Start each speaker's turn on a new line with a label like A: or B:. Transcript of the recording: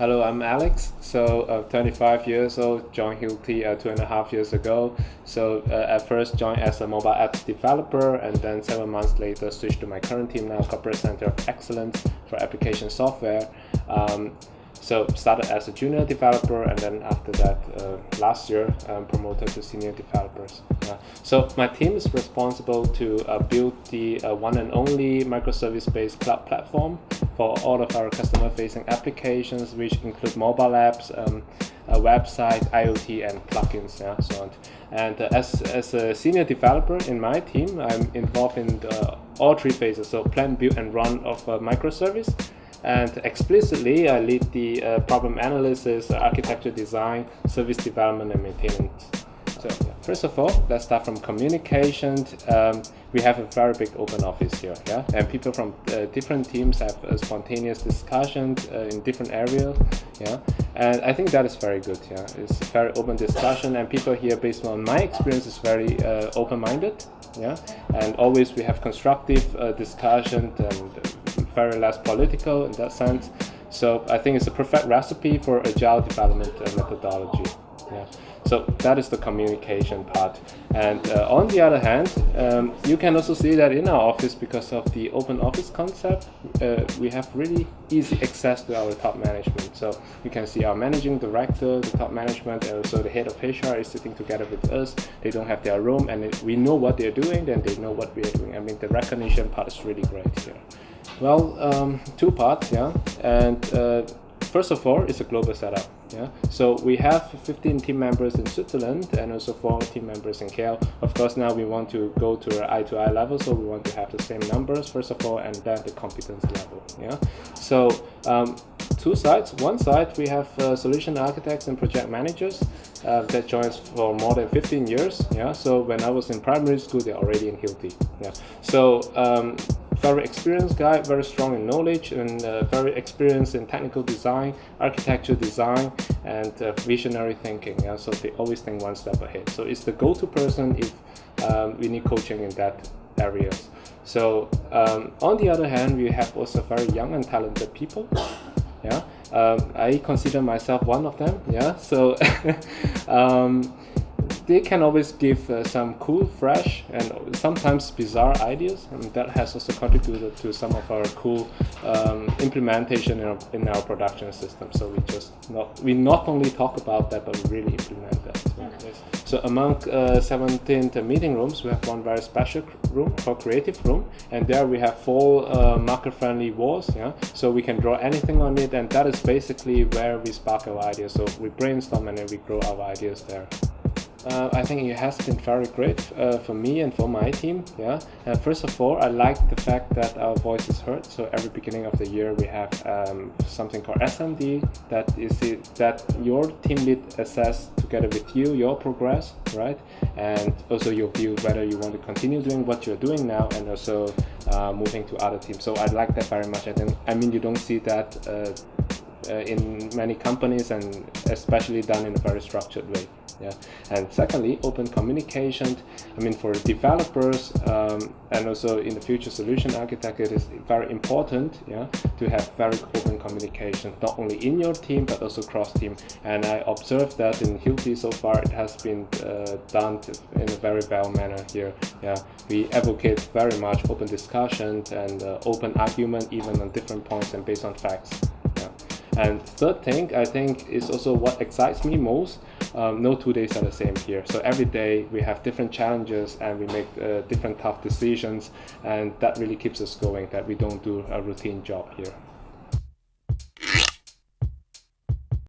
A: Hello, I'm Alex. 25 years old, joined Hilti 2.5 years ago. At first joined as a mobile apps developer, and then 7 months later switched to my current team now, Corporate Center of Excellence for Application Software. Started as a junior developer, and then after that, last year, promoted to senior developers. So my team is responsible to build the one and only microservice-based cloud platform for all of our customer-facing applications, which include mobile apps, a website, IoT, and plugins, so on. And as a senior developer in my team, I'm involved in all three phases, so plan, build, and run of a microservice. And explicitly, I lead the problem analysis, architecture design, service development, and maintenance. So first of all, let's start from communication. We have a very big open office here, and people from different teams have a spontaneous discussions in different areas, and I think that is very good. It's a very open discussion, and people here, based on my experience, is very open-minded, and always we have constructive discussion and very less political in that sense. So I think it's a perfect recipe for agile development methodology. So that is the communication part. And on the other hand, you can also see that in our office, because of the open office concept, we have really easy access to our top management. So you can see our managing director, the top management, and also the head of HR is sitting together with us. They don't have their room, and we know what they're doing, then they know what we are doing. I mean, the recognition part is really great here. Well, two parts, and first of all, it's a global setup. So we have 15 team members in Switzerland and also 4 team members in KL. Of course, now we want to go to an eye-to-eye level, so we want to have the same numbers first of all, and then the competence level. So two sides. One side we have solution architects and project managers that joins for more than 15 years. So when I was in primary school, they're already in Hilti. So very experienced guy, very strong in knowledge, and very experienced in technical design, architecture design, and visionary thinking. So they always think one step ahead. So it's the go-to person if we need coaching in that areas. So on the other hand, we have also very young and talented people. I consider myself one of them. So they can always give some cool, fresh, and sometimes bizarre ideas, and that has also contributed to some of our cool implementation in our production system. So we not only talk about that, but we really implement that. So among 17 meeting rooms, we have one very special room called Creative Room, and there we have 4 marker-friendly walls. So we can draw anything on it, and that is basically where we spark our ideas. So we brainstorm and then we grow our ideas there. I think it has been very great for me and for my team. First of all, I like the fact that our voice is heard. So every beginning of the year, we have something called SMD. That is that your team lead assess together with you your progress, right? And also your view whether you want to continue doing what you're doing now, and also moving to other teams. So I like that very much. I mean, you don't see that in many companies, and especially done in a very structured way. And secondly, open communication. I mean, for developers and also in the future solution architect, it is very important to have very open communication, not only in your team but also cross team. And I observed that in Hilti so far it has been done in a very well manner here. We advocate very much open discussion and open argument, even on different points and based on facts. And third thing, I think, is also what excites me most. No 2 days are the same here. So every day we have different challenges, and we make different tough decisions, and that really keeps us going, that we don't do a routine job here.